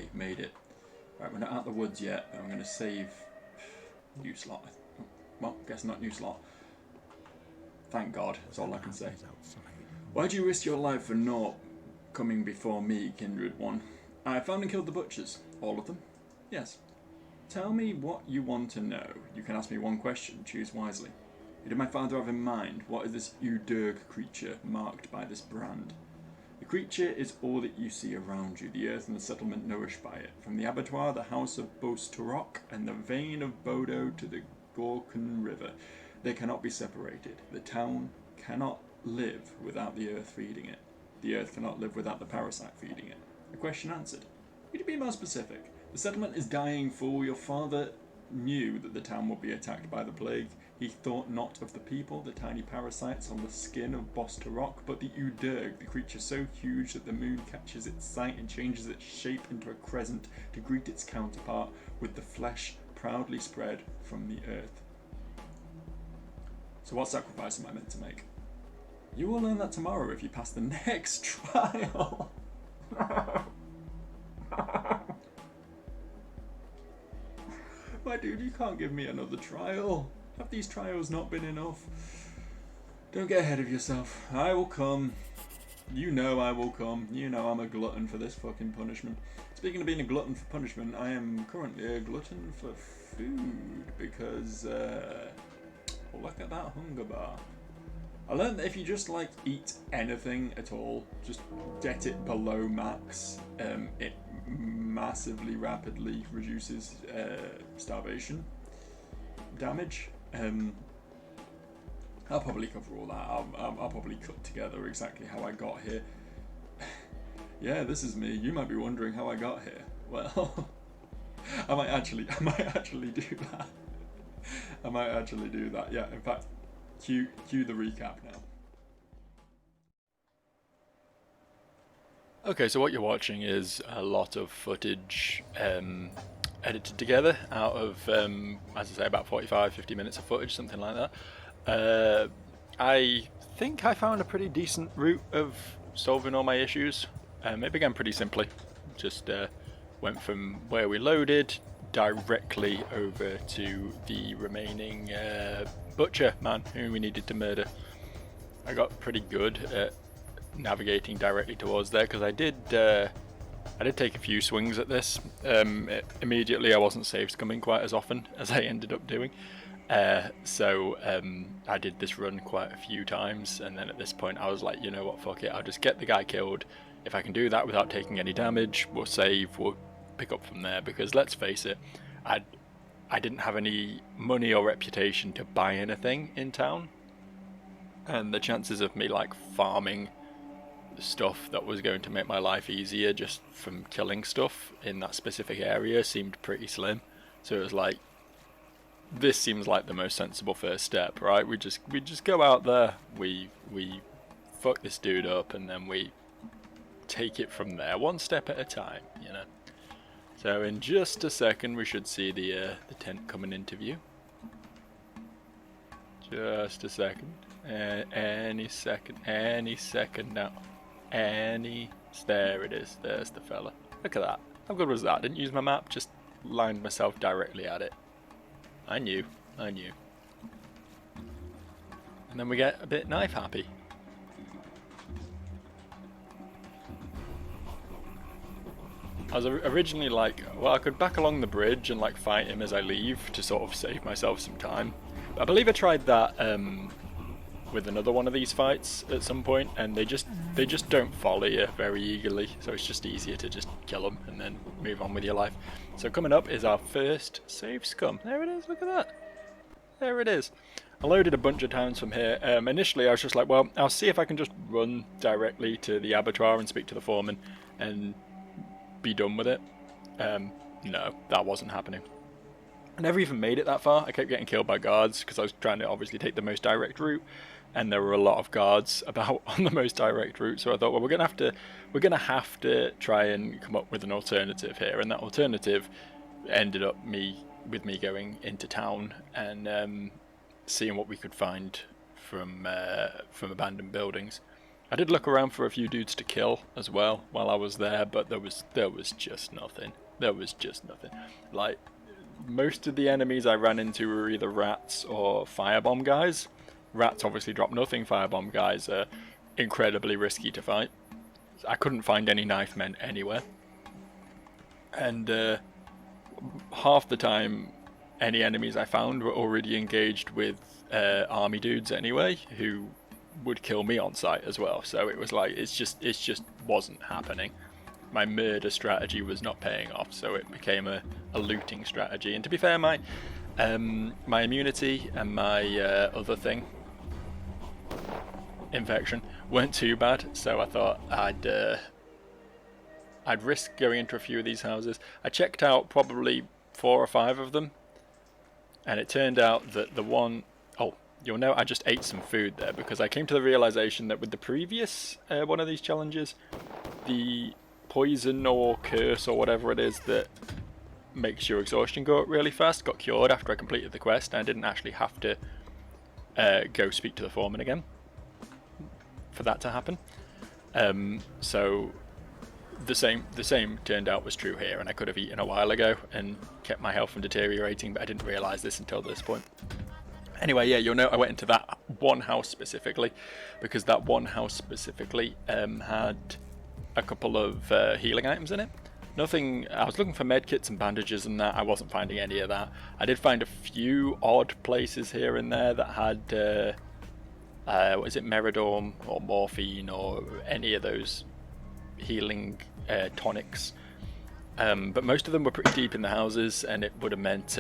Okay, made it. Right, we're not out the woods yet. I'm going to save new slot. Well, guess not new slot. Thank God, that's all I can say. Why'd you risk your life for naught coming before me, kindred one? I found and killed the butchers. All of them? Yes. Tell me what you want to know. You can ask me one question. Choose wisely. Who did my father have in mind? What is this Udurg creature marked by this brand? The creature is all that you see around you, the earth and the settlement nourished by it. From the abattoir, the house of Bosturok, and the vein of Bodo to the Gorkon River. They cannot be separated. The town cannot live without the earth feeding it. The earth cannot live without the parasite feeding it. A question answered. Could you be more specific? The settlement is dying, fool. Your father knew that the town would be attacked by the plague. He thought not of the people, the tiny parasites on the skin of Bosturok, but the Udurg, the creature so huge that the moon catches its sight and changes its shape into a crescent to greet its counterpart with the flesh proudly spread from the earth. So what sacrifice am I meant to make? You will learn that tomorrow if you pass the next trial. My dude, you can't give me another trial. Have these trials not been enough? Don't get ahead of yourself. I will come. You know I will come. You know I'm a glutton for this fucking punishment. Speaking of being a glutton for punishment, I am currently a glutton for food because, look at that hunger bar. I learned that if you just like eat anything at all, just get it below max, it massively rapidly reduces starvation damage. I'll probably cover all that. I'll probably cut together exactly how I got here. Yeah, this is me. You might be wondering how I got here. Well, I might actually do that. I might actually do that. Yeah, in fact, cue the recap now. Okay, so what you're watching is a lot of footage edited together out of, as I say, about 45-50 minutes of footage, something like that. I think I found a pretty decent route of solving all my issues. It began pretty simply. Just went from where we loaded directly over to the remaining butcher man who we needed to murder. I got pretty good at navigating directly towards there because I did take a few swings at this. Immediately I wasn't saved coming quite as often as I ended up doing. So I did this run quite a few times, and then at this point I was like, you know what, fuck it, I'll just get the guy killed. If I can do that without taking any damage, we'll save, we'll pick up from there, because let's face it, I didn't have any money or reputation to buy anything in town, and the chances of me like farming stuff that was going to make my life easier just from killing stuff in that specific area seemed pretty slim. So it was like, this seems like the most sensible first step, right? We just go out there, we fuck this dude up, and then we take it from there, one step at a time, you know. So in just a second we should see the tent coming into view. Just a second. Any second now. There it is. There's the fella. Look at that. How good was that? Didn't use my map, just lined myself directly at it. I knew. And then we get a bit knife happy. I was originally like, well, I could back along the bridge and like fight him as I leave to sort of save myself some time. But I believe I tried that with another one of these fights at some point, and they just don't follow you very eagerly, so it's just easier to just kill them and then move on with your life. So coming up is our first save scum. There it is, look at that. There it is. I loaded a bunch of times from here. Initially I was just like, well, I'll see if I can just run directly to the abattoir and speak to the foreman and be done with it. No, that wasn't happening. I never even made it that far. I kept getting killed by guards because I was trying to obviously take the most direct route, and there were a lot of guards about on the most direct route. So I thought, well, we're gonna have to try and come up with an alternative here, and that alternative ended up with me going into town and seeing what we could find from abandoned buildings. I did look around for a few dudes to kill as well while I was there, but there was just nothing. There was just nothing. Like, most of the enemies I ran into were either rats or firebomb guys. Rats obviously drop nothing. Firebomb guys are incredibly risky to fight. I couldn't find any knife men anywhere. And half the time, any enemies I found were already engaged with army dudes anyway, who would kill me on sight as well. So it was like, it just wasn't happening. My murder strategy was not paying off, so it became a looting strategy. And to be fair, my immunity and my other thing, infection, weren't too bad, so I thought I'd risk going into a few of these houses. I checked out probably 4 or 5 of them, and it turned out that the one... Oh, you'll know I just ate some food there, because I came to the realization that with the previous one of these challenges, the poison or curse or whatever it is that makes your exhaustion go up really fast got cured after I completed the quest, and I didn't actually have to go speak to the foreman again for that to happen. So the same turned out was true here, and I could have eaten a while ago and kept my health from deteriorating, but I didn't realise this until this point. Anyway, yeah, you'll know I went into that one house specifically, because that one house specifically had a couple of healing items in it. Nothing. I was looking for medkits and bandages and that. I wasn't finding any of that. I did find a few odd places here and there that had what is it, Meridorm or morphine or any of those healing tonics, but most of them were pretty deep in the houses, and it would have meant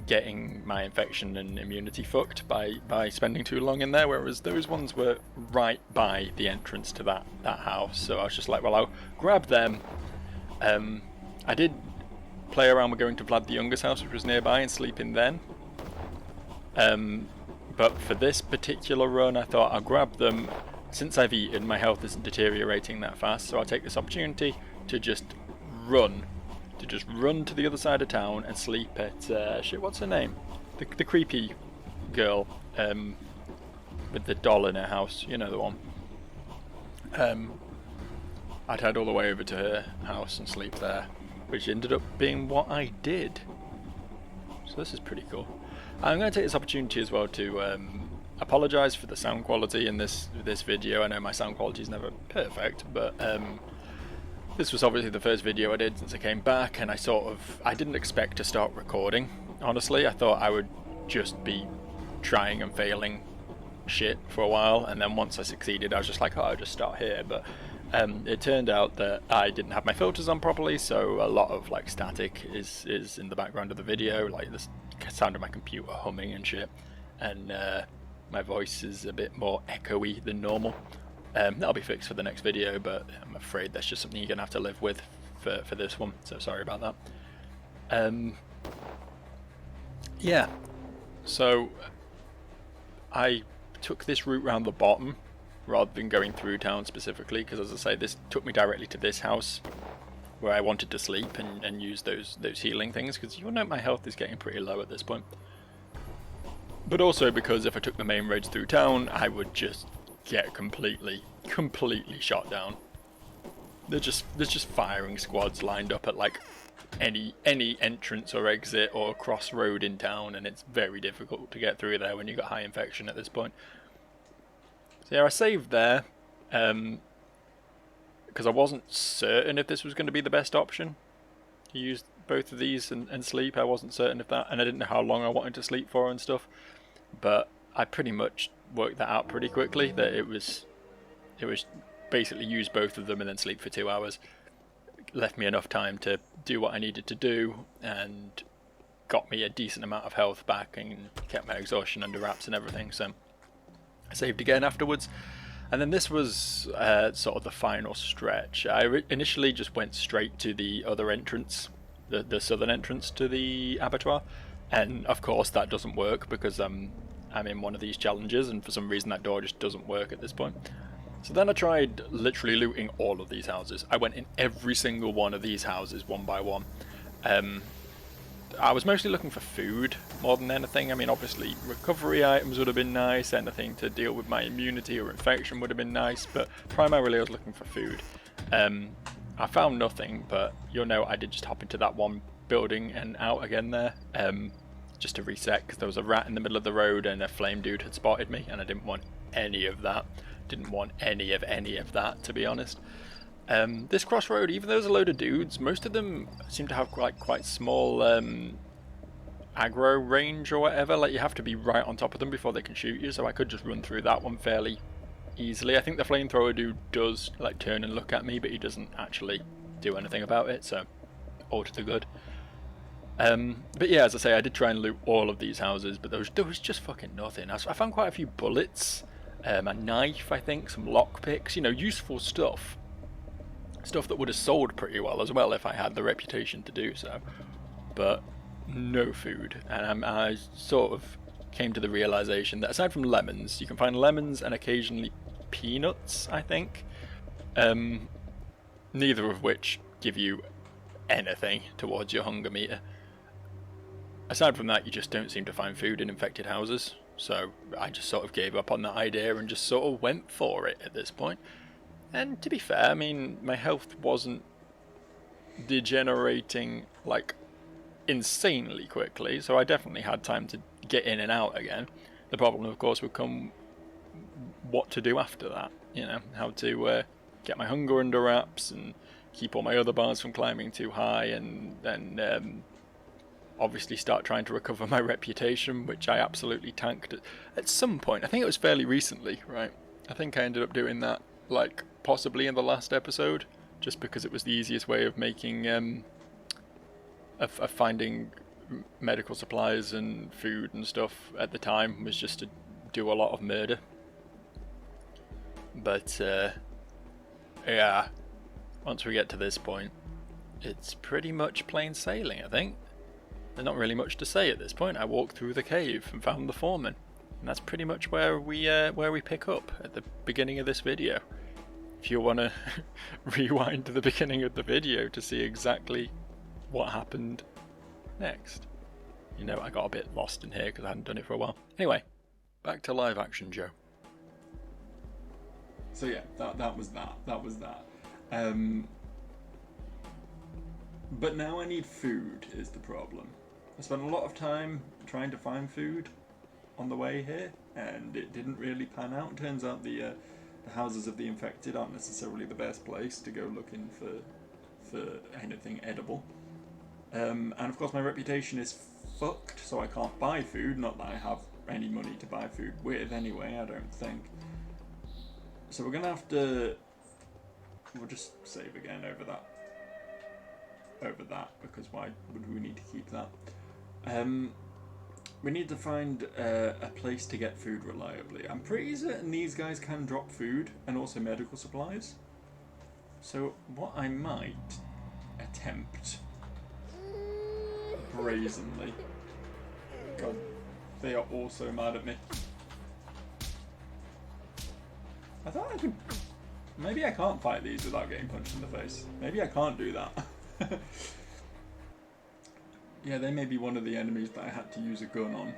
getting my infection and immunity fucked by spending too long in there, whereas those ones were right by the entrance to that house. So I was just like, well, I'll grab them. I did play around with going to Vlad the Younger's house, which was nearby, and sleeping then. But for this particular run, I thought I'll grab them. Since I've eaten, my health isn't deteriorating that fast, so I'll take this opportunity to just run to the other side of town and sleep at shit, what's her name? The creepy girl with the doll in her house, you know, the one. I'd head all the way over to her house and sleep there, which ended up being what I did. So this is pretty cool. I'm going to take this opportunity as well to apologise for the sound quality in this video. I know my sound quality is never perfect, but this was obviously the first video I did since I came back, and I didn't expect to start recording, honestly. I thought I would just be trying and failing shit for a while, and then once I succeeded I was just like, oh, I'll just start here. But it turned out that I didn't have my filters on properly, so a lot of like static is in the background of the video, like the sound of my computer humming and shit, and my voice is a bit more echoey than normal. That'll be fixed for the next video, but I'm afraid that's just something you're going to have to live with for this one, so sorry about that. Yeah, so I took this route round the bottom rather than going through town specifically, because as I say, this took me directly to this house where I wanted to sleep and use those healing things, because you'll note my health is getting pretty low at this point. But also because if I took the main roads through town, I would just get completely shot down. There's just firing squads lined up at like any entrance or exit or crossroad in town, and it's very difficult to get through there when you've got high infection at this point. So yeah, I saved there because I wasn't certain if this was going to be the best option to use both of these and sleep. I wasn't certain of that, and I didn't know how long I wanted to sleep for and stuff, but I pretty much worked that out pretty quickly, that it was basically use both of them and then sleep for 2 hours. Left me enough time to do what I needed to do and got me a decent amount of health back and kept my exhaustion under wraps and everything. So I saved again afterwards, and then this was sort of the final stretch. I initially just went straight to the other entrance, the southern entrance to the abattoir, and of course that doesn't work because I'm in one of these challenges, and for some reason that door just doesn't work at this point. So then I tried literally looting all of these houses. I went in every single one of these houses one by one. I was mostly looking for food more than anything. I mean, obviously recovery items would have been nice, anything to deal with my immunity or infection would have been nice, but primarily I was looking for food. I found nothing, but you'll know I did just hop into that one building and out again there, just to reset, because there was a rat in the middle of the road and a flame dude had spotted me, and I didn't want any of that. Didn't want any of that, to be honest. This crossroad, even though there's a load of dudes, most of them seem to have quite small aggro range or whatever. Like, you have to be right on top of them before they can shoot you, so I could just run through that one fairly easily. I think the flamethrower dude does like turn and look at me, but he doesn't actually do anything about it, so all to the good. But yeah, as I say, I did try and loot all of these houses, but there was just fucking nothing. I found quite a few bullets, a knife, I think, some lockpicks, you know, useful stuff. Stuff that would have sold pretty well as well if I had the reputation to do so. But no food. And I sort of came to the realization that aside from lemons, you can find lemons and occasionally peanuts, I think. Neither of which give you anything towards your hunger meter. Aside from that, you just don't seem to find food in infected houses. So I just sort of gave up on that idea and just sort of went for it at this point. And to be fair, I mean, my health wasn't degenerating, like, insanely quickly, so I definitely had time to get in and out again. The problem, of course, would come what to do after that, you know, how to get my hunger under wraps and keep all my other bars from climbing too high, and then obviously start trying to recover my reputation, which I absolutely tanked at some point. I think it was fairly recently, right? I think I ended up doing that, like, possibly in the last episode, just because it was the easiest way of making of finding medical supplies and food and stuff at the time, was just to do a lot of murder. But yeah, once we get to this point, it's pretty much plain sailing, I think. There's not really much to say at this point. I walked through the cave and found the foreman, and that's pretty much where we pick up at the beginning of this video. If you want to rewind to the beginning of the video to see exactly what happened next. You know, I got a bit lost in here because I hadn't done it for a while. Anyway, back to live action, Joe. So yeah, that was that. But now I need food is the problem. I spent a lot of time trying to find food on the way here, and it didn't really pan out. Turns out the houses of the infected aren't necessarily the best place to go looking for anything edible. And of course my reputation is fucked, so I can't buy food. Not that I have any money to buy food with anyway, I don't think. So we're gonna have to... We'll just save again over that, because why would we need to keep that? We need to find a place to get food reliably. I'm pretty certain these guys can drop food and also medical supplies. So what I might attempt brazenly... God, they are all so mad at me. I thought I could... Maybe I can't fight these without getting punched in the face. Maybe I can't do that. Yeah, they may be one of the enemies that I had to use a gun on,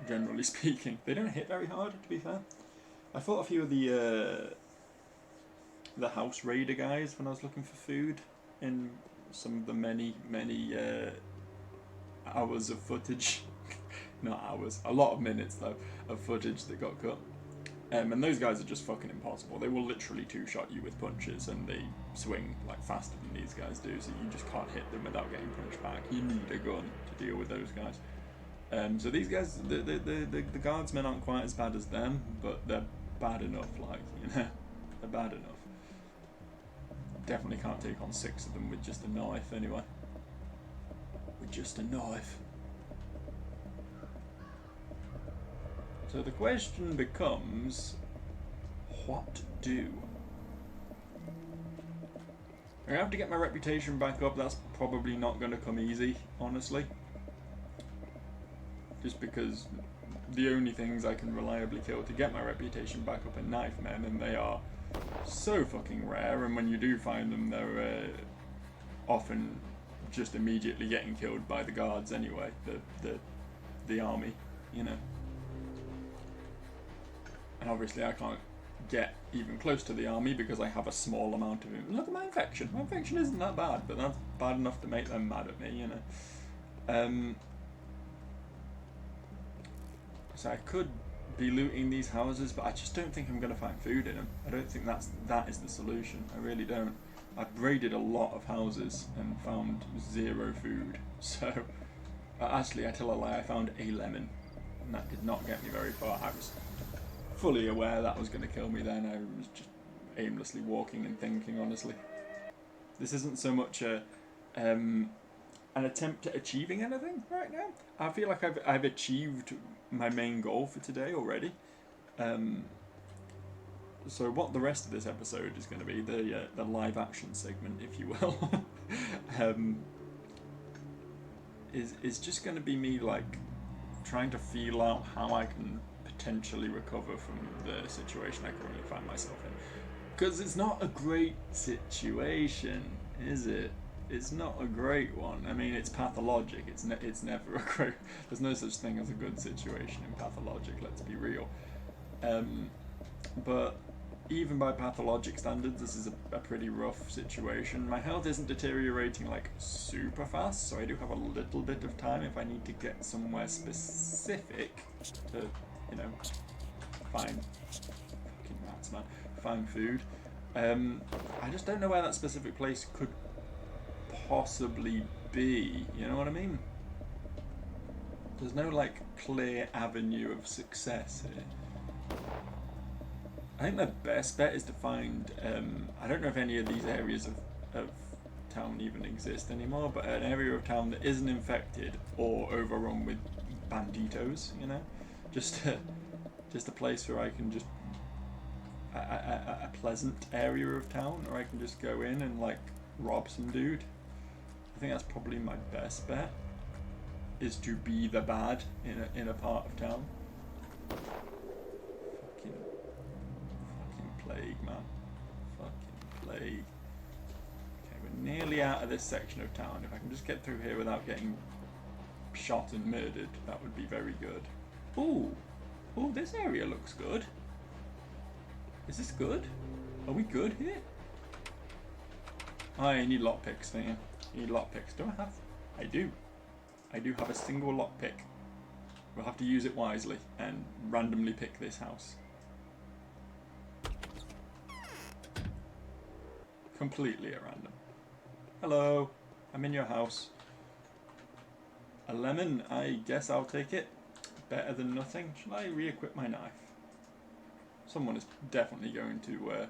generally speaking. They don't hit very hard, to be fair. I fought a few of the house raider guys when I was looking for food in some of the many hours of footage. Not hours, a lot of minutes though, of footage that got cut. And those guys are just fucking impossible. They will literally two-shot you with punches, and they swing like faster than these guys do, so you just can't hit them without getting punched back. You need a gun to deal with those guys. So these guys, the guardsmen aren't quite as bad as them, but they're bad enough, like, you know, they're bad enough. Definitely can't take on 6 of them with just a knife, anyway. With just a knife. So the question becomes, what do? I'm going to have to get my reputation back up. That's probably not going to come easy, honestly. Just because the only things I can reliably kill to get my reputation back up are knife men, and they are so fucking rare, and when you do find them, they're often just immediately getting killed by the guards anyway, the army, you know. And obviously I can't get even close to the army because I have a small amount of it. Look at my infection. My infection isn't that bad, but that's bad enough to make them mad at me, you know. So I could be looting these houses, but I just don't think I'm going to find food in them. I don't think that is the solution. I really don't. I've raided a lot of houses and found 0 food. So, actually, I tell a lie, I found a lemon, and that did not get me very far. I was fully aware that was going to kill me then. I was just aimlessly walking and thinking, honestly. This isn't so much an attempt at achieving anything right now. I feel like I've achieved my main goal for today already. So what the rest of this episode is going to be, the live action segment, if you will, is just going to be me like trying to feel out how I can potentially recover from the situation I currently find myself in. Because it's not a great situation, is it? It's not a great one. I mean, it's pathologic. It's never a great. There's no such thing as a good situation in pathologic. Let's be real. But even by pathologic standards, this is a pretty rough situation. My health isn't deteriorating like super fast, so I do have a little bit of time if I need to get somewhere specific to, you know, find fucking rats, man. Find food. I just don't know where that specific place could possibly be, you know what I mean? There's no like clear avenue of success here. I think the best bet is to find, I don't know if any of these areas of town even exist anymore, but an area of town that isn't infected or overrun with banditos, you know? Just a place where I can just, a pleasant area of town, or I can just go in and like rob some dude. I think that's probably my best bet, is to be the bad in a part of town. Fucking plague, man. Fucking plague. Okay, we're nearly out of this section of town. If I can just get through here without getting shot and murdered, that would be very good. Ooh, this area looks good. Is this good? Are we good here? I need lockpicks, don't you? You need lockpicks. Do I have? I do. I do have a single lockpick. We'll have to use it wisely and randomly pick this house. Completely at random. Hello, I'm in your house. A lemon, I guess I'll take it. Better than nothing. Shall I re-equip my knife? Someone is definitely going to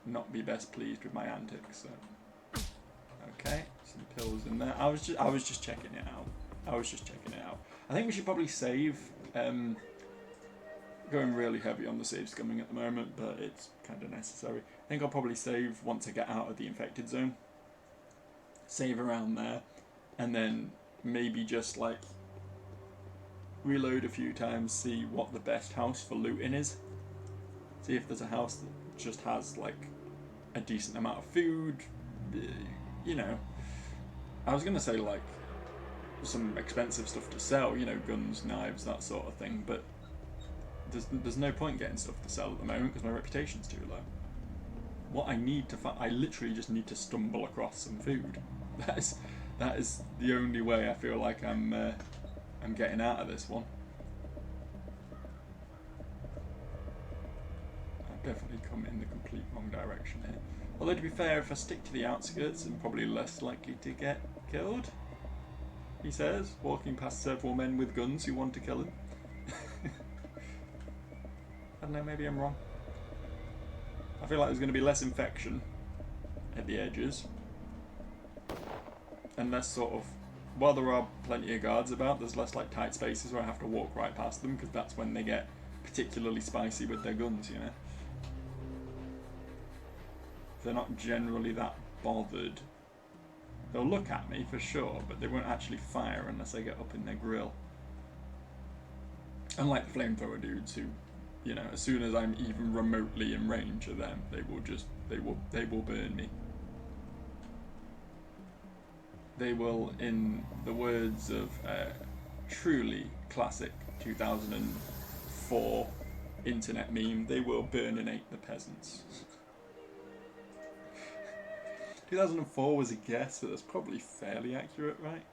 not be best pleased with my antics. So. Okay, some pills in there. I was just checking it out. I think we should probably save. Going really heavy on the save scumming at the moment, but it's kind of necessary. I think I'll probably save once I get out of the infected zone. Save around there, and then maybe just like reload a few times, see what the best house for looting is. See if there's a house that just has like a decent amount of food. You know, I was gonna say like some expensive stuff to sell, you know, guns, knives, that sort of thing, but there's no point getting stuff to sell at the moment because my reputation's too low. What I need to find, I literally just need to stumble across some food. That is the only way I feel like I'm getting out of this one. I've definitely come in the complete wrong direction here. Although to be fair, if I stick to the outskirts, I'm probably less likely to get killed. He says, walking past several men with guns who want to kill him. I don't know, maybe I'm wrong. I feel like there's going to be less infection at the edges. And less sort of, while there are plenty of guards about, there's less like tight spaces where I have to walk right past them, because that's when they get particularly spicy with their guns, you know. They're not generally that bothered. They'll look at me for sure, but they won't actually fire unless I get up in their grill. Unlike the flamethrower dudes who, you know, as soon as I'm even remotely in range of them, they will burn me. they will, in the words of a truly classic 2004 internet meme, they will burninate the peasants. 2004 was a guess, so that's probably fairly accurate, right?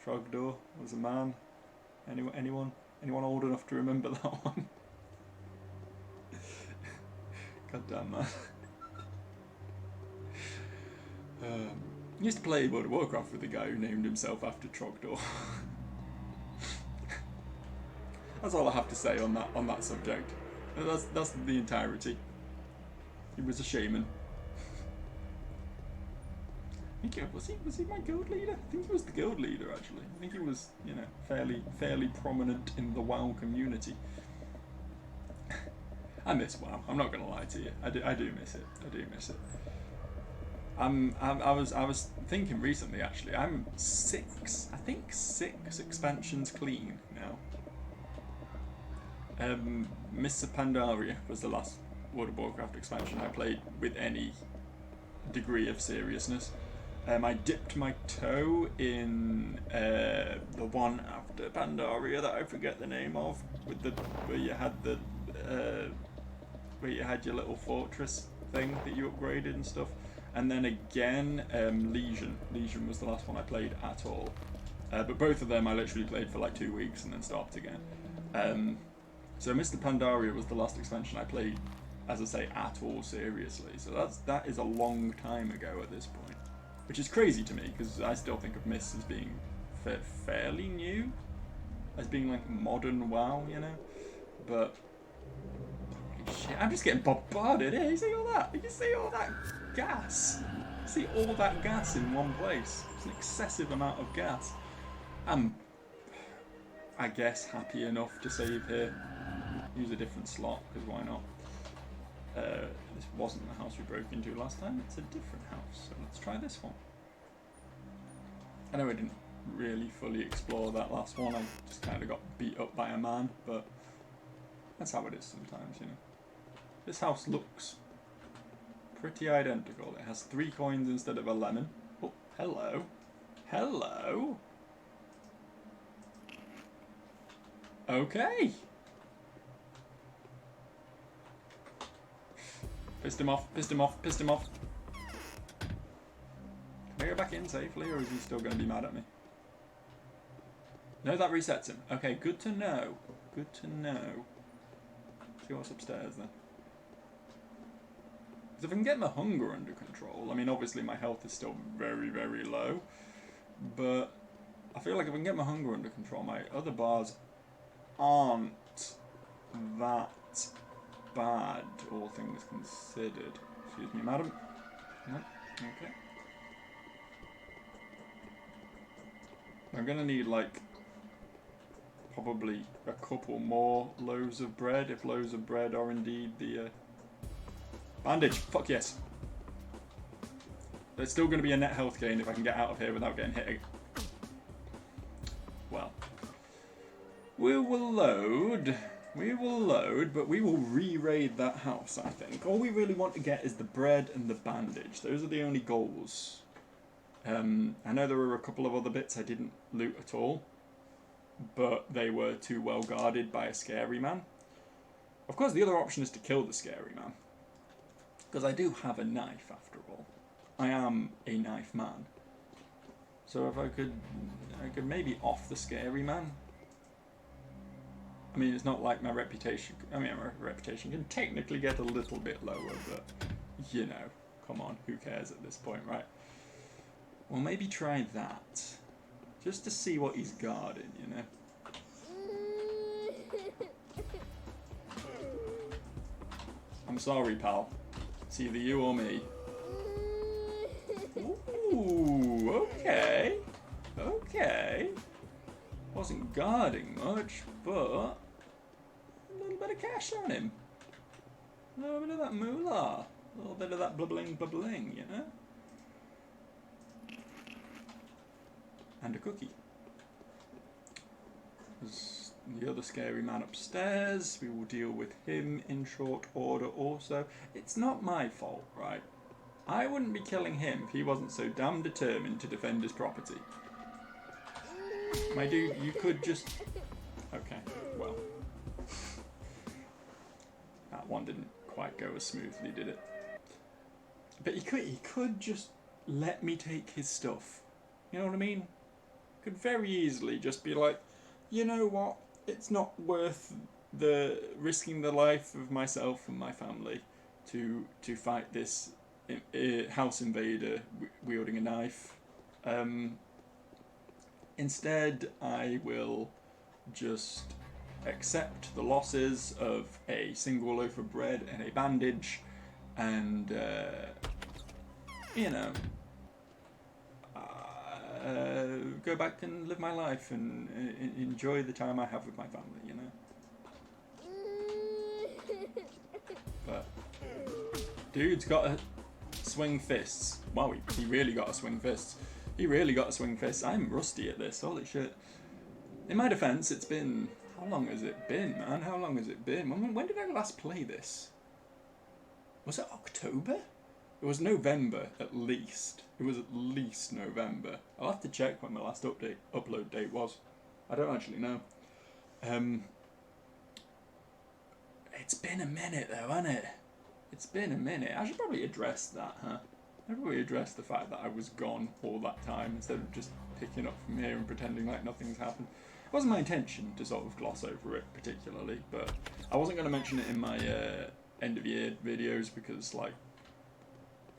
Trogdor was a man. Anyone old enough to remember that one? God damn man. I used to play World of Warcraft with a guy who named himself after Trogdor. That's all I have to say on that subject. That's the entirety. He was a shaman. Was he my guild leader? I think he was the guild leader actually. I think he was, you know, fairly prominent in the WoW community. I miss WoW. I'm not gonna lie to you. I do miss it. I do miss it. I was thinking recently actually. I'm six expansions clean now. Mists of Pandaria was the last World of Warcraft expansion I played with any degree of seriousness. I dipped my toe in the one after Pandaria that I forget the name of, with the where you had your little fortress thing that you upgraded and stuff, and then again Legion. Legion was the last one I played at all, but both of them I literally played for like 2 weeks and then stopped again. So Mr. Pandaria was the last expansion I played, as I say, at all seriously. So that is a long time ago at this point, which is crazy to me because I still think of Mists as being fairly new, as being like modern WoW, you know. But holy shit, I'm just getting bombarded here. You see all that? You see all that gas? You see all that gas in one place? It's an excessive amount of gas. I'm, I guess, happy enough to save here. Use a different slot, because why not? This wasn't the house we broke into last time, it's a different house, so let's try this one. I know I didn't really fully explore that last one, I just kind of got beat up by a man, but that's how it is sometimes, you know. This house looks pretty identical. It has 3 coins instead of a lemon. Oh, hello. Hello. Okay. Pissed him off, pissed him off, pissed him off. Can I go back in safely, or is he still going to be mad at me? No, that resets him. Okay, good to know. Good to know. See what's upstairs then. Because if I can get my hunger under control, I mean, obviously my health is still very, very low, but I feel like if I can get my hunger under control, my other bars aren't that bad, all things considered. Excuse me, madam. No, okay. I'm gonna need like probably a couple more loaves of bread, if loaves of bread are indeed the bandage. Fuck yes. There's still gonna be a net health gain if I can get out of here without getting hit. Well, we will load, but we will re-raid that house, I think. All we really want to get is the bread and the bandage. Those are the only goals. I know there were a couple of other bits I didn't loot at all, but they were too well guarded by a scary man. Of course, the other option is to kill the scary man, because I do have a knife, after all. I am a knife man. So if I could maybe off the scary man. I mean, it's not like my reputation... I mean, my reputation can technically get a little bit lower, but, you know, come on, who cares at this point, right? Well, maybe try that. Just to see what he's guarding, you know? I'm sorry, pal. It's either you or me. Ooh, okay. Okay. Wasn't guarding much, but a little bit of cash on him. A little bit of that moolah. A little bit of that bubbling, you know? And a cookie. There's the other scary man upstairs. We will deal with him in short order also. It's not my fault, right? I wouldn't be killing him if he wasn't so damn determined to defend his property. My dude, you could just... Okay, well. That one didn't quite go as smoothly, did it? But he could just let me take his stuff. You know what I mean? Could very easily just be like, you know what? It's not worth the risking the life of myself and my family to fight this house invader wielding a knife. Instead, I will just accept the losses of a single loaf of bread and a bandage, and you know, go back and live my life and enjoy the time I have with my family, you know. But dude's got to swing fists. Wow, he really got to swing fists. He really got to swing fists. I'm rusty at this. Holy shit. In my defense, it's been... How long has it been, man? How long has it been? When did I last play this? Was it October? It was November, at least. It was at least November. I'll have to check when my last upload date was. I don't actually know. It's been a minute though, hasn't it? It's been a minute. I should probably address that, huh? I should probably address the fact that I was gone all that time instead of just picking up from here and pretending like nothing's happened. It wasn't my intention to sort of gloss over it particularly, but I wasn't going to mention it in my end of year videos because, like,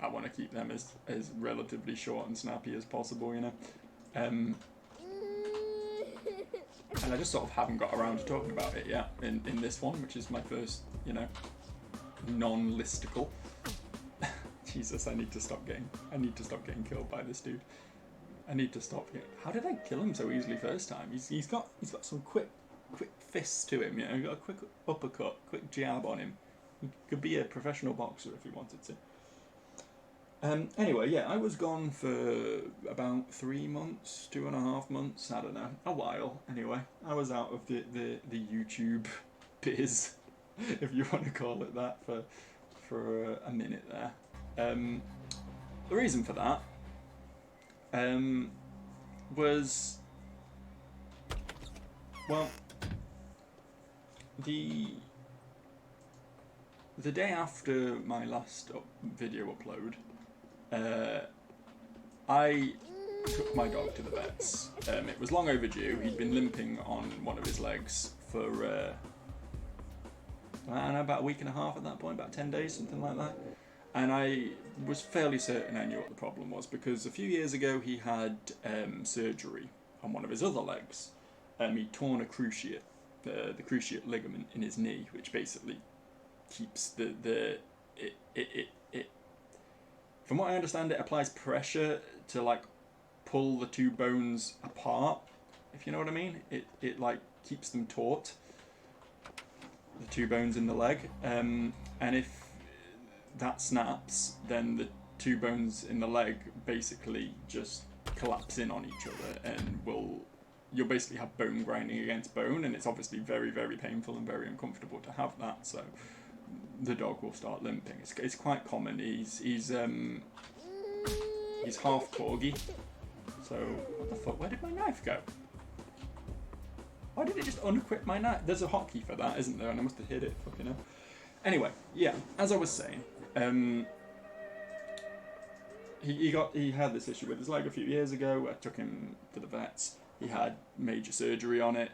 I want to keep them as relatively short and snappy as possible, you know. And I just sort of haven't got around to talking about it yet in this one, which is my first, you know, non-listicle. Jesus, I need to stop getting killed by this dude. I need to stop getting... How did I kill him so easily first time? He's got some quick fists to him, you know. He got a quick uppercut, quick jab on him. He could be a professional boxer if he wanted to. Anyway, yeah, I was gone for about 3 months, 2.5 months, I don't know, a while. Anyway, I was out of the YouTube biz, if you want to call it that, for a minute there. The reason for that was, well, the day after my last video upload, I took my dog to the vets. It was long overdue. He'd been limping on one of his legs for I don't know, about a week and a half at that point, about 10 days, something like that. And I was fairly certain I knew what the problem was because a few years ago he had surgery on one of his other legs. He'd torn a cruciate, the cruciate ligament in his knee, which basically keeps it. From what I understand, it applies pressure to, like, pull the two bones apart, if you know what I mean. It like keeps them taut, the two bones in the leg, and if that snaps, then the two bones in the leg basically just collapse in on each other, and you'll basically have bone grinding against bone, and it's obviously very, very painful and very uncomfortable to have that, so the dog will start limping. It's quite common. He's half corgi, so what the fuck, where did my knife go? Why did it just unequip my knife? There's a hotkey for that, isn't there? And I must have hit it, fucking hell. Anyway, yeah, as I was saying, he had this issue with his leg a few years ago. I took him to the vets. He had major surgery on it.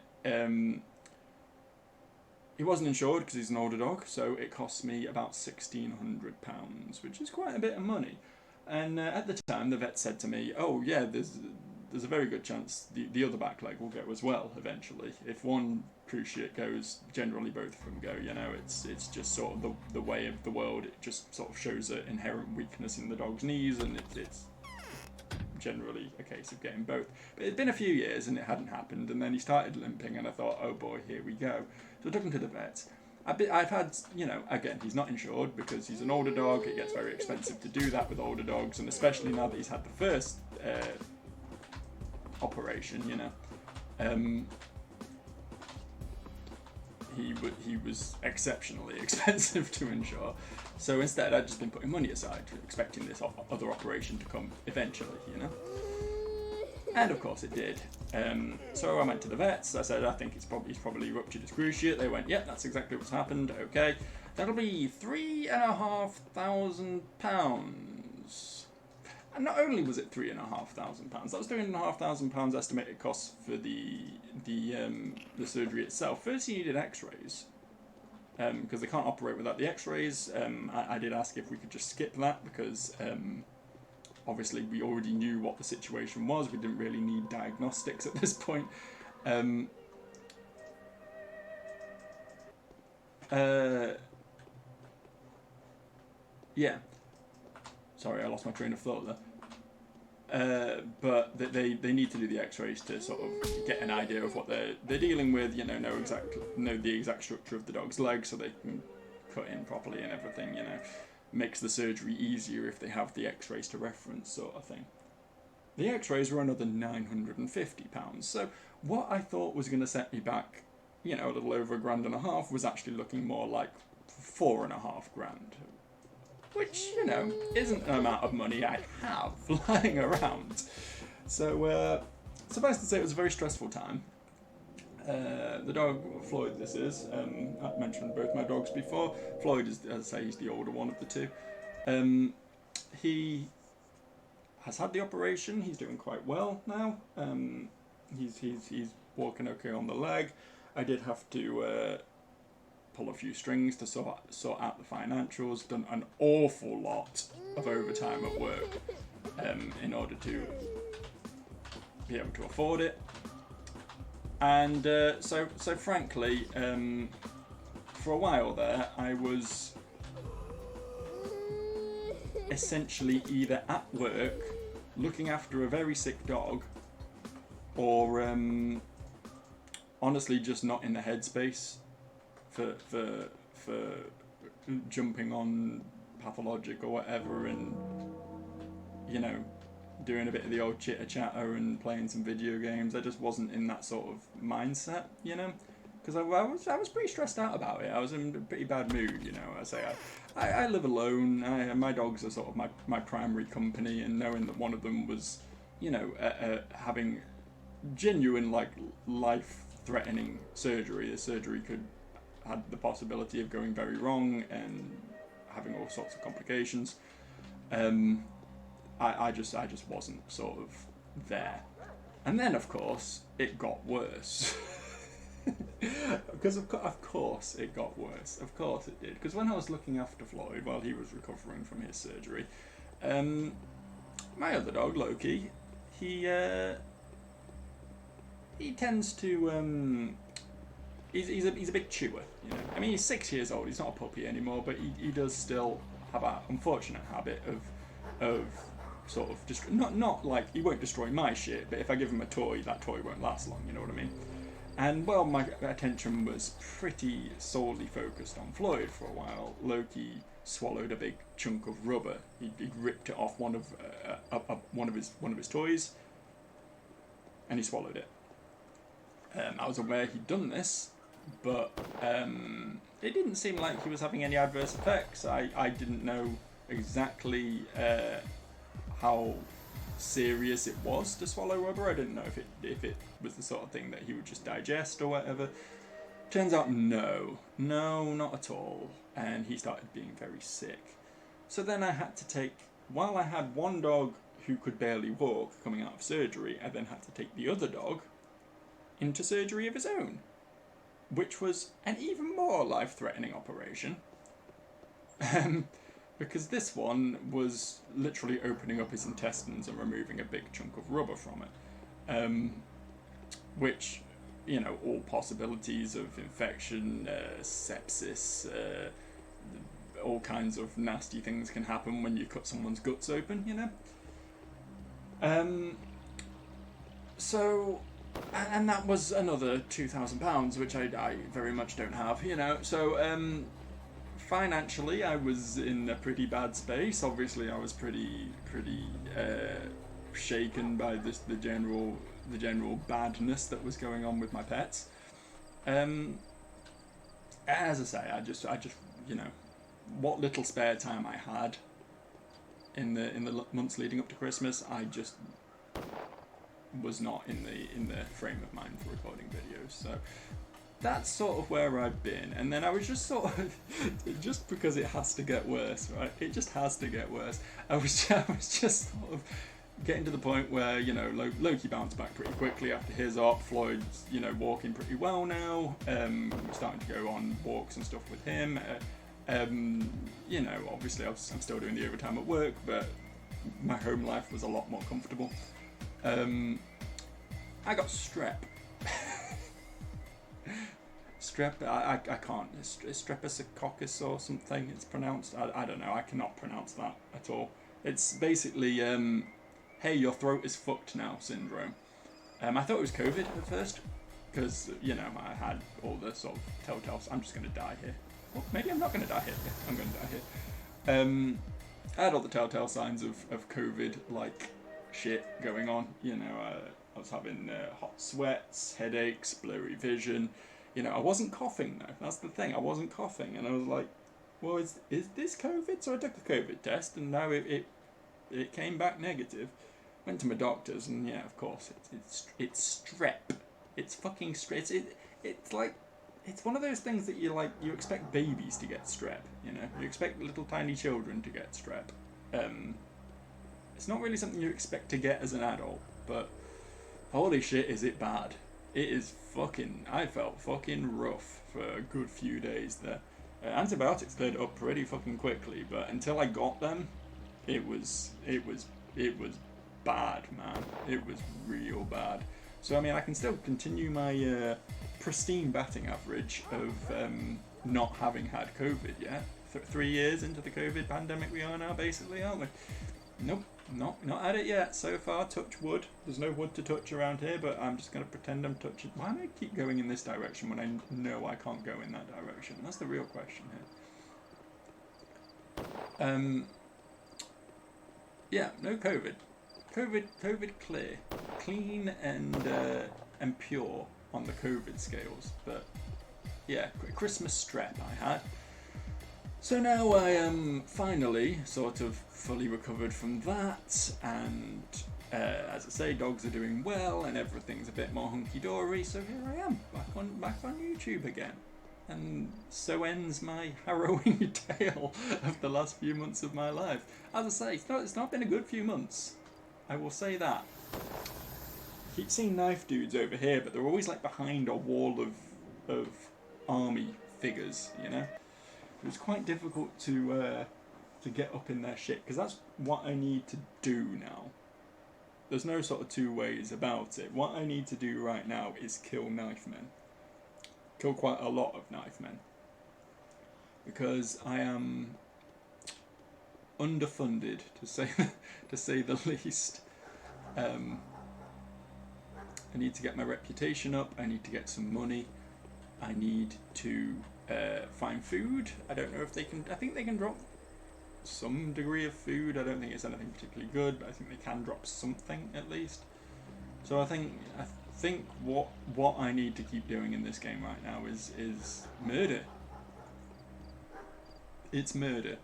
He wasn't insured because he's an older dog, so it cost me about £1,600, which is quite a bit of money. And at the time, the vet said to me, "Oh yeah, there's a very good chance the other back leg will go as well eventually. If one cruciate goes, generally both of them go. You know, it's just sort of the way of the world. It just sort of shows an inherent weakness in the dog's knees, and it's generally a case of getting both." But it'd been a few years and it hadn't happened, and then he started limping, and I thought, oh boy, here we go. So I took him to the vet. I've had, you know, again, he's not insured because he's an older dog. It gets very expensive to do that with older dogs, and especially now that he's had the first operation, you know. he was exceptionally expensive to insure. So instead, I'd just been putting money aside, expecting this other operation to come eventually, you know. And of course it did. So I went to the vets. I said, I think he's probably ruptured his cruciate. They went, that's exactly what's happened. Okay, that'll be £3,500. And not only was it £3,500, that was £3,500 estimated costs for the surgery itself. First, he needed X-rays because they can't operate without the X-rays. I did ask if we could just skip that because. Obviously, we already knew what the situation was. We didn't really need diagnostics at this point. Yeah. Sorry, I lost my train of thought there. But they need to do the X-rays to sort of get an idea of what they're dealing with. You know the exact structure of the dog's leg, so they can cut in properly and everything. You know. Makes the surgery easier if they have the X-rays to reference, sort of thing. The X-rays were another £950. So what I thought was going to set me back, a little over £1,500 was actually looking more like £4,500, which isn't an amount of money I have lying around. So suffice to say, it was a very stressful time. The dog, Floyd this is, I've mentioned both my dogs before. Floyd is, as I say, he's the older one of the two. He has had the operation, he's doing quite well now. He's walking okay on the leg. I did have to pull a few strings to sort out the financials, done an awful lot of overtime at work in order to be able to afford it. And so frankly, for a while there, I was essentially either at work looking after a very sick dog, or honestly just not in the headspace for jumping on Pathologic or whatever, and doing a bit of the old chitter-chatter and playing some video games. I just wasn't in that sort of mindset, because I was pretty stressed out about it. I was in a pretty bad mood, I say I live alone. My dogs are sort of my primary company, and knowing that one of them was, having genuine life-threatening surgery. The surgery had the possibility of going very wrong and having all sorts of complications. I just wasn't sort of there. And then, of course, it got worse. Because of course it got worse. Of course it did. Because when I was looking after Floyd while he was recovering from his surgery, my other dog, Loki, he tends to... He's a big chewer, I mean, he's 6 years old. He's not a puppy anymore, but he does still have an unfortunate habit of sort of not like he won't destroy my shit, but if I give him a toy, that toy won't last long. You know what I mean? And well, my attention was pretty solely focused on Floyd for a while. Loki swallowed a big chunk of rubber. He ripped it off one of his toys, and he swallowed it. I was aware he'd done this, but it didn't seem like he was having any adverse effects. I didn't know exactly how serious it was to swallow rubber. I didn't know if it was the sort of thing that he would just digest or whatever. Turns out no, not at all. And he started being very sick. So then I had to take, while I had one dog who could barely walk coming out of surgery, I then had to take the other dog into surgery of his own, which was an even more life-threatening operation. Because this one was literally opening up his intestines and removing a big chunk of rubber from it. Which, all possibilities of infection, sepsis, all kinds of nasty things can happen when you cut someone's guts open, So, and that was another £2,000, which I very much don't have, So, financially, I was in a pretty bad space. Obviously, I was pretty shaken by the general badness that was going on with my pets. as I say, I just, you know, what little spare time I had in the months leading up to Christmas, I just was not in the frame of mind for recording videos. So that's sort of where I've been. And then I was just sort of, just because it has to get worse, right? It just has to get worse. I was just sort of getting to the point where, you know, Loki bounced back pretty quickly after his op. Floyd's, you know, walking pretty well now. Starting to go on walks and stuff with him. You know, obviously I'm still doing the overtime at work, but my home life was a lot more comfortable. I got strep. Strep, I can't. It's streptococcus or something it's pronounced. I don't know. I cannot pronounce that at all. It's basically, hey, your throat is fucked now syndrome. I thought it was COVID at first, because, you know, I had all the sort of telltales. I'm just going to die here. Well, maybe I'm not going to die here. Yeah, I'm going to die here. I had all the telltale signs of COVID-like shit going on. You know, I was having hot sweats, headaches, blurry vision. You know, I wasn't coughing though. That's the thing. I wasn't coughing, and I was like, "Well, is this COVID?" So I took the COVID test, and now it came back negative. Went to my doctors, and yeah, of course, it's strep. It's fucking strep. It's like, it's one of those things that you expect babies to get strep. You know, you expect little tiny children to get strep. It's not really something you expect to get as an adult, but holy shit, is it bad. It is fucking, I felt fucking rough for a good few days there. Antibiotics cleared it up pretty fucking quickly, but until I got them, it was bad, man. It was real bad. So I mean, I can still continue my pristine batting average of not having had COVID yet. 3 years into the COVID pandemic we are now, basically, aren't we? Nope. Not had it yet so far. Touch wood. There's no wood to touch around here, but I'm just going to pretend I'm touching. Why do I keep going in this direction when I know I can't go in that direction? That's the real question here. Yeah, no COVID. COVID clear. Clean and pure on the COVID scales. But yeah, Christmas strep I had. So now I am finally sort of fully recovered from that, and as I say, dogs are doing well and everything's a bit more hunky-dory, so here I am, back on YouTube again. And so ends my harrowing tale of the last few months of my life. As I say, it's not been a good few months, I will say that. I keep seeing knife dudes over here, but they're always like behind a wall of army figures, you know? It was quite difficult to get up in their shit, because that's what I need to do now. There's no sort of two ways about it. What I need to do right now is kill knife men. Kill quite a lot of knife men. Because I am underfunded, to say the least. I need to get my reputation up. I need to get some money. I need to find food. I don't know if they can. I think they can drop some degree of food. I don't think it's anything particularly good, but I think they can drop something at least. So I think what I need to keep doing in this game right now is murder. It's murder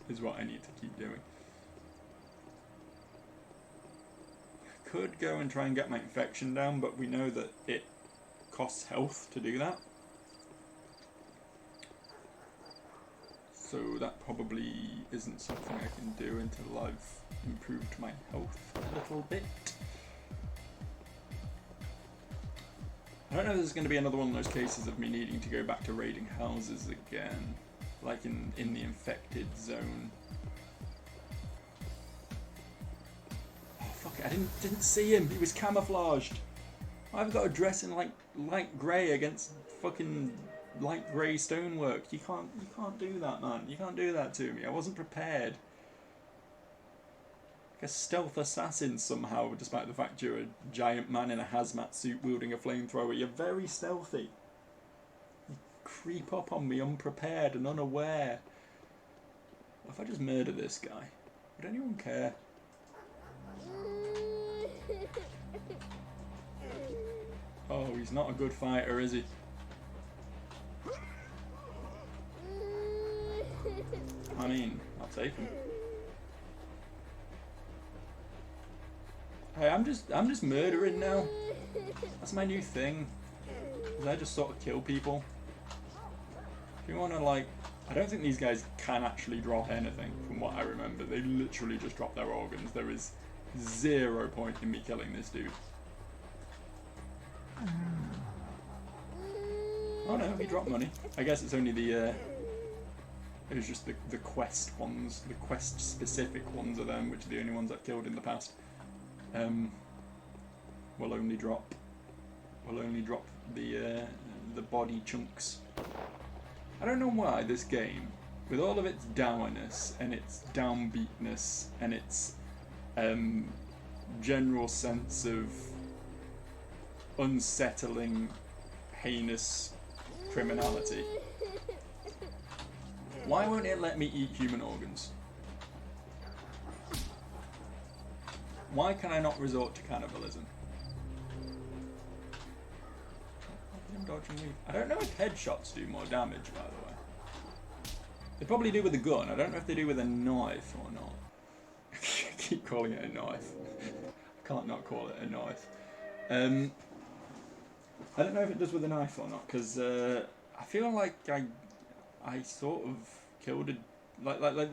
is what I need to keep doing. I could go and try and get my infection down, but we know that it costs health to do that. So that probably isn't something I can do until I've improved my health a little bit. I don't know if there's going to be another one of those cases of me needing to go back to raiding houses again, like in the infected zone. Oh fuck it, I didn't see him, he was camouflaged. I've got to dress in like light grey against fucking light grey stonework. You can't do that, man. You can't do that to me. I wasn't prepared. Like a stealth assassin somehow, despite the fact you're a giant man in a hazmat suit wielding a flamethrower. You're very stealthy. You creep up on me unprepared and unaware. What if I just murder this guy? Would anyone care? Oh, he's not a good fighter, is he? I mean, I'll take them. Hey, I'm just murdering now. That's my new thing. Is I just sort of kill people. If you want to, like, I don't think these guys can actually drop anything from what I remember. They literally just drop their organs. There is 0 point in me killing this dude. Oh no, he dropped money. I guess it's only the, it was just the quest ones, the quest specific ones of them, which are the only ones I've killed in the past. Will only drop the body chunks. I don't know why this game, with all of its dourness and its downbeatness and its general sense of unsettling, heinous criminality, why won't it let me eat human organs? Why can I not resort to cannibalism? I don't know if headshots do more damage, by the way. They probably do with a gun. I don't know if they do with a knife or not. I keep calling it a knife. I can't not call it a knife. I don't know if it does with a knife or not, because I feel like I sort of killed a like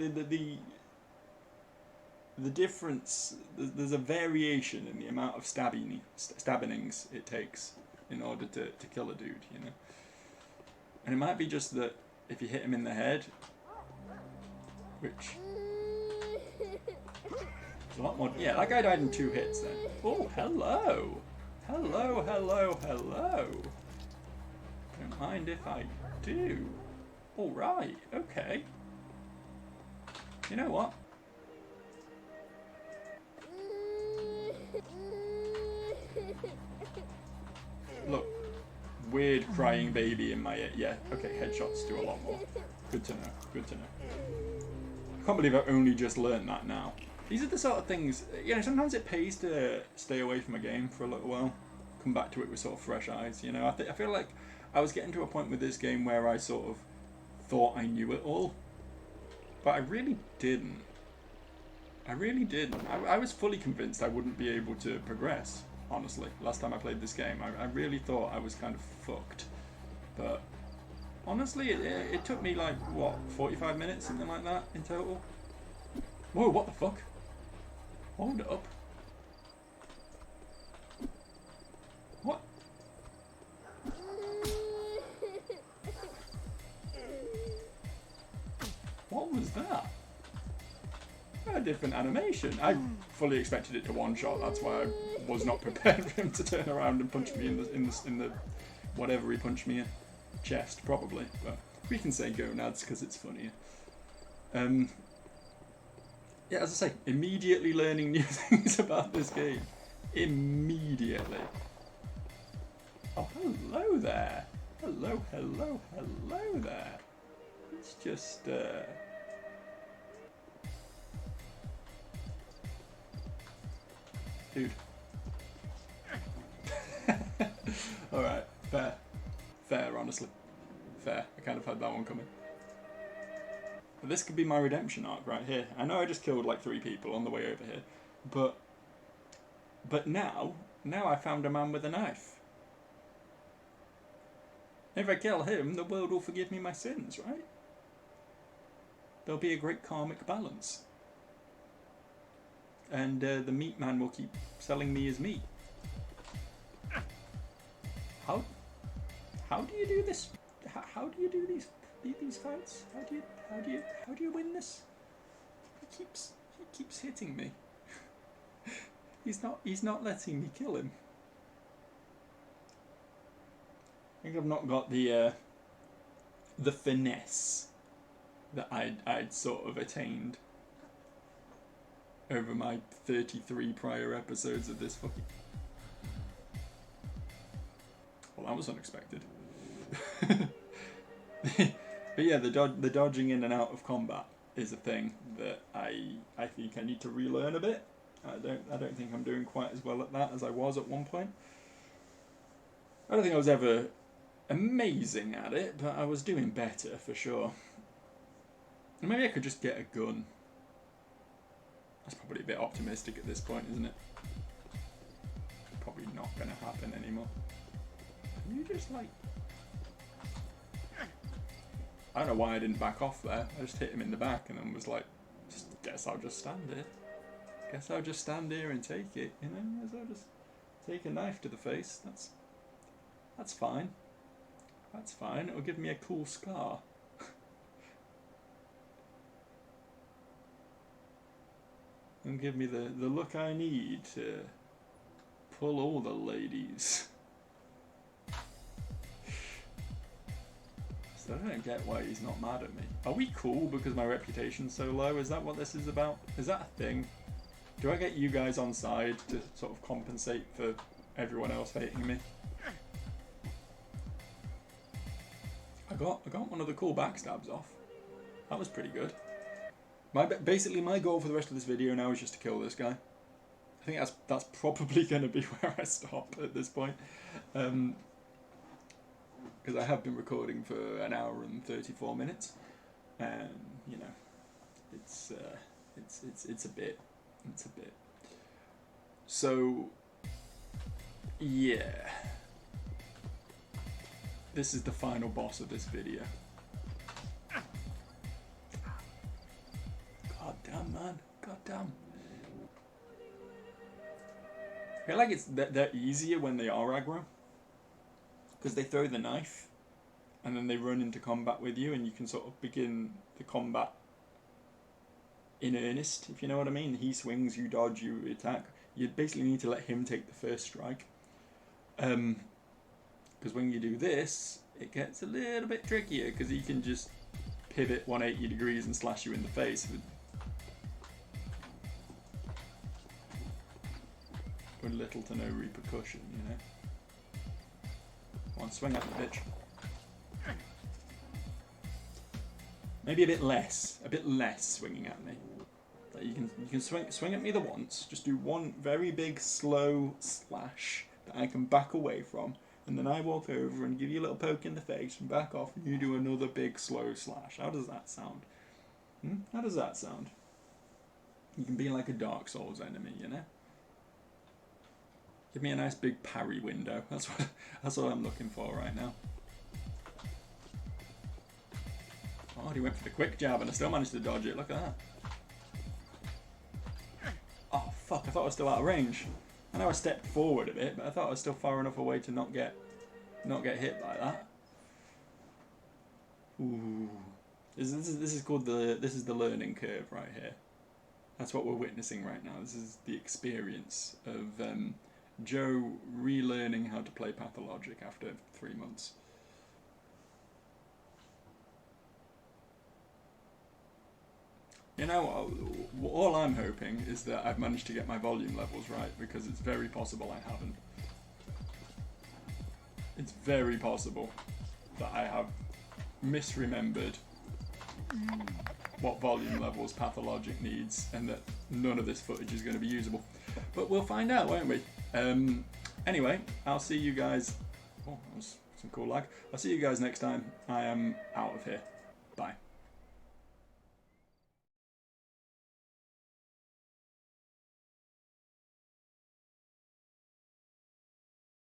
the difference. There's a variation in the amount of stabbings it takes in order to kill a dude, you know. And it might be just that if you hit him in the head, which is a lot more. Yeah, that guy died in 2 hits then. Oh, hello. Hello, hello, hello. Don't mind if I do. Alright, okay. You know what? Look, weird crying baby in my ear. Yeah, okay, headshots do a lot more. Good to know, good to know. I can't believe I've only just learned that now. These are the sort of things, you know, sometimes it pays to stay away from a game for a little while. Come back to it with sort of fresh eyes, you know. I feel like I was getting to a point with this game where I sort of thought I knew it all. But I really didn't. I really didn't. I was fully convinced I wouldn't be able to progress, honestly, last time I played this game. I really thought I was kind of fucked. But honestly, it took me like, what, 45 minutes, something like that in total? Whoa, what the fuck? Hold up. What? What was that? A different animation. I fully expected it to one-shot. That's why I was not prepared for him to turn around and punch me in the whatever he punched me in. Chest, probably. But we can say gonads because it's funnier. Yeah, as I say, immediately learning new things about this game. Immediately. Oh, hello there. Hello, hello, hello there. It's just, dude. Alright, fair. Fair, honestly. Fair. I kind of had that one coming. But this could be my redemption arc right here. I know I just killed like 3 people on the way over here, but now I found a man with a knife. If I kill him, the world will forgive me my sins, right? There'll be a great karmic balance. And the meat man will keep selling me his meat. How do you do this? How do you do these fights? How do you win this? He keeps hitting me. He's not letting me kill him. I think I've not got the finesse that I'd sort of attained over my 33 prior episodes of this fucking. Well, that was unexpected. But yeah, the dodging in and out of combat is a thing that I think I need to relearn a bit. I don't think I'm doing quite as well at that as I was at one point. I don't think I was ever amazing at it, but I was doing better for sure. Maybe I could just get a gun. That's probably a bit optimistic at this point, isn't it? Probably not going to happen anymore. Are you just like... I don't know why I didn't back off there. I just hit him in the back and then was like, guess I'll just stand here. Guess I'll just stand here and take it, you know? Guess I'll just take a knife to the face. That's fine. That's fine. It'll give me a cool scar. And give me the look I need to pull all the ladies. So I don't get why he's not mad at me. Are we cool because my reputation's so low? Is that what this is about? Is that a thing? Do I get you guys on side to sort of compensate for everyone else hating me? I got one of the cool backstabs off. That was pretty good. Basically, my goal for the rest of this video now is just to kill this guy. I think that's probably going to be where I stop at this point, because I have been recording for an hour and 34 minutes, and you know, it's a bit. So yeah, this is the final boss of this video. God damn, man. God damn. I feel like they're easier when they are aggro, because they throw the knife and then they run into combat with you and you can sort of begin the combat in earnest, if you know what I mean. He swings, you dodge, you attack. You basically need to let him take the first strike, because when you do this it gets a little bit trickier, because he can just pivot 180 degrees and slash you in the face with little to no repercussion, you know. Come on, swing at the bitch. Maybe a bit less swinging at me. Like you can swing at me the once. Just do one very big slow slash that I can back away from, and then I walk over and give you a little poke in the face and back off, and you do another big slow slash. How does that sound? How does that sound? You can be like a Dark Souls enemy, you know. Give me a nice big parry window. That's what I'm looking for right now. Oh, he went for the quick jab and I still managed to dodge it. Look at that. Oh fuck! I thought I was still out of range. I know I stepped forward a bit, but I thought I was still far enough away to not get hit like that. Ooh, this is called the learning curve right here. That's what we're witnessing right now. This is the experience of Joe relearning how to play Pathologic after 3 months. You know, all I'm hoping is that I've managed to get my volume levels right, because it's very possible I haven't. It's very possible that I have misremembered what volume levels Pathologic needs, and that none of this footage is going to be usable. But we'll find out, won't we? Anyway, I'll see you guys... Oh, that was some cool lag. I'll see you guys next time. I am out of here. Bye.